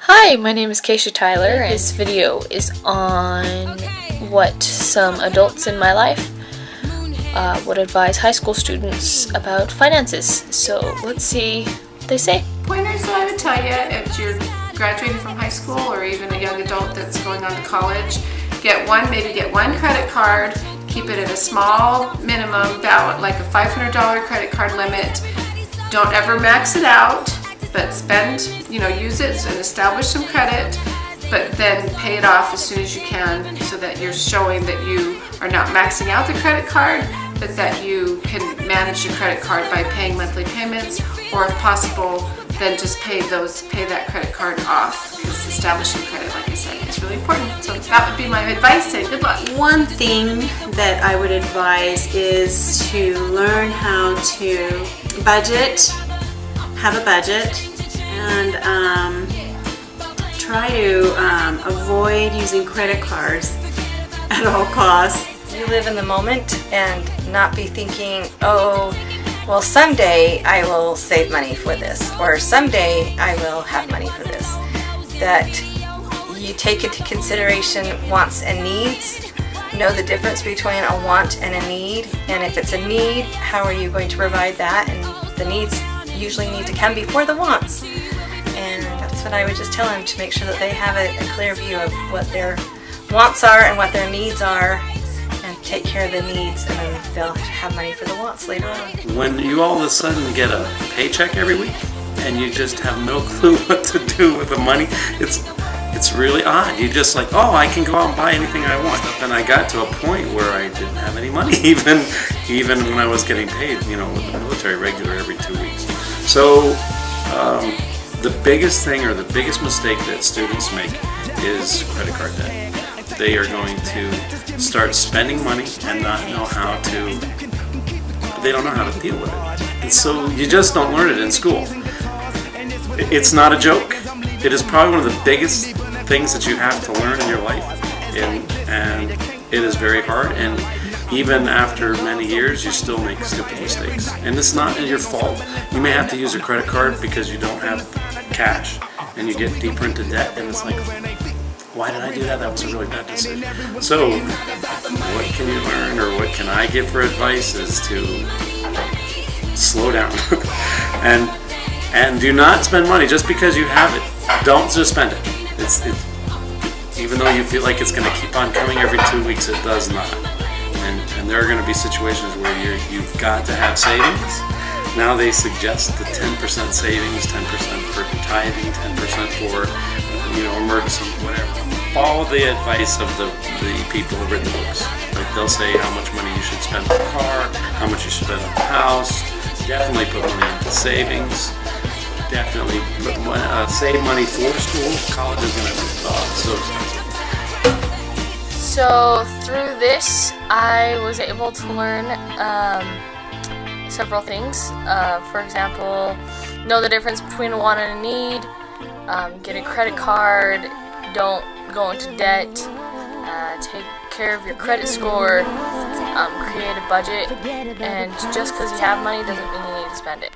Hi, my name is Keisha Tyler, and this video is on what some adults in my life would advise high school students about finances. So let's see what they say. Pointers that I would tell you if you're graduating from high school or even a young adult that's going on to college, maybe get one credit card, keep it at a small minimum, about like a $500 credit card limit. Don't ever max it out, but use it and establish some credit, but then pay it off as soon as you can so that you're showing that you are not maxing out the credit card, but that you can manage your credit card by paying monthly payments, or if possible, then just pay that credit card off, because establishing credit, like I said, is really important. So that would be my advice, and good luck. One thing that I would advise is to learn how to budget, have a budget, and try to avoid using credit cards at all costs. You live in the moment and not be thinking, oh, well, someday I will save money for this, or someday I will have money for this. That you take into consideration wants and needs, know the difference between a want and a need, and if it's a need, how are you going to provide that? And the needs usually need to come before the wants. And that's what I would just tell them, to make sure that they have a clear view of what their wants are and what their needs are, and take care of the needs, and then they'll have money for the wants later on. When you all of a sudden get a paycheck every week and you just have no clue what to do with the money, it's really odd. You're just like, oh, I can go out and buy anything I want. Then I got to a point where I didn't have any money, even when I was getting paid, with the military regular every 2 weeks. So the biggest thing, or the biggest mistake that students make, is credit card debt. They are going to start spending money and not know how to, they don't know how to deal with it. And so you just don't learn it in school. It's not a joke. It is probably one of the biggest things that you have to learn in your life. And it is very hard. And even after many years, you still make stupid mistakes. And it's not your fault. You may have to use a credit card because you don't have cash, and you get deeper into debt, and it's like, why did I do that? That was a really bad decision. So what can you learn, or what can I give for advice, is to slow down and do not spend money just because you have it. Don't just spend it. Even though you feel like it's going to keep on coming every 2 weeks, it does not. And there are going to be situations where you've got to have savings. Now they suggest the 10% savings, 10% for tithing, 10% for emergency, whatever. Follow the advice of the people who've written books. Like, they'll say how much money you should spend on a car, how much you should spend on a house. Definitely put money into savings. Definitely save money for school. College is going to be so expensive. So through this, I was able to learn several things. For example, know the difference between a want and a need, get a credit card, don't go into debt, take care of your credit score, create a budget, and just because you have money doesn't mean you need to spend it.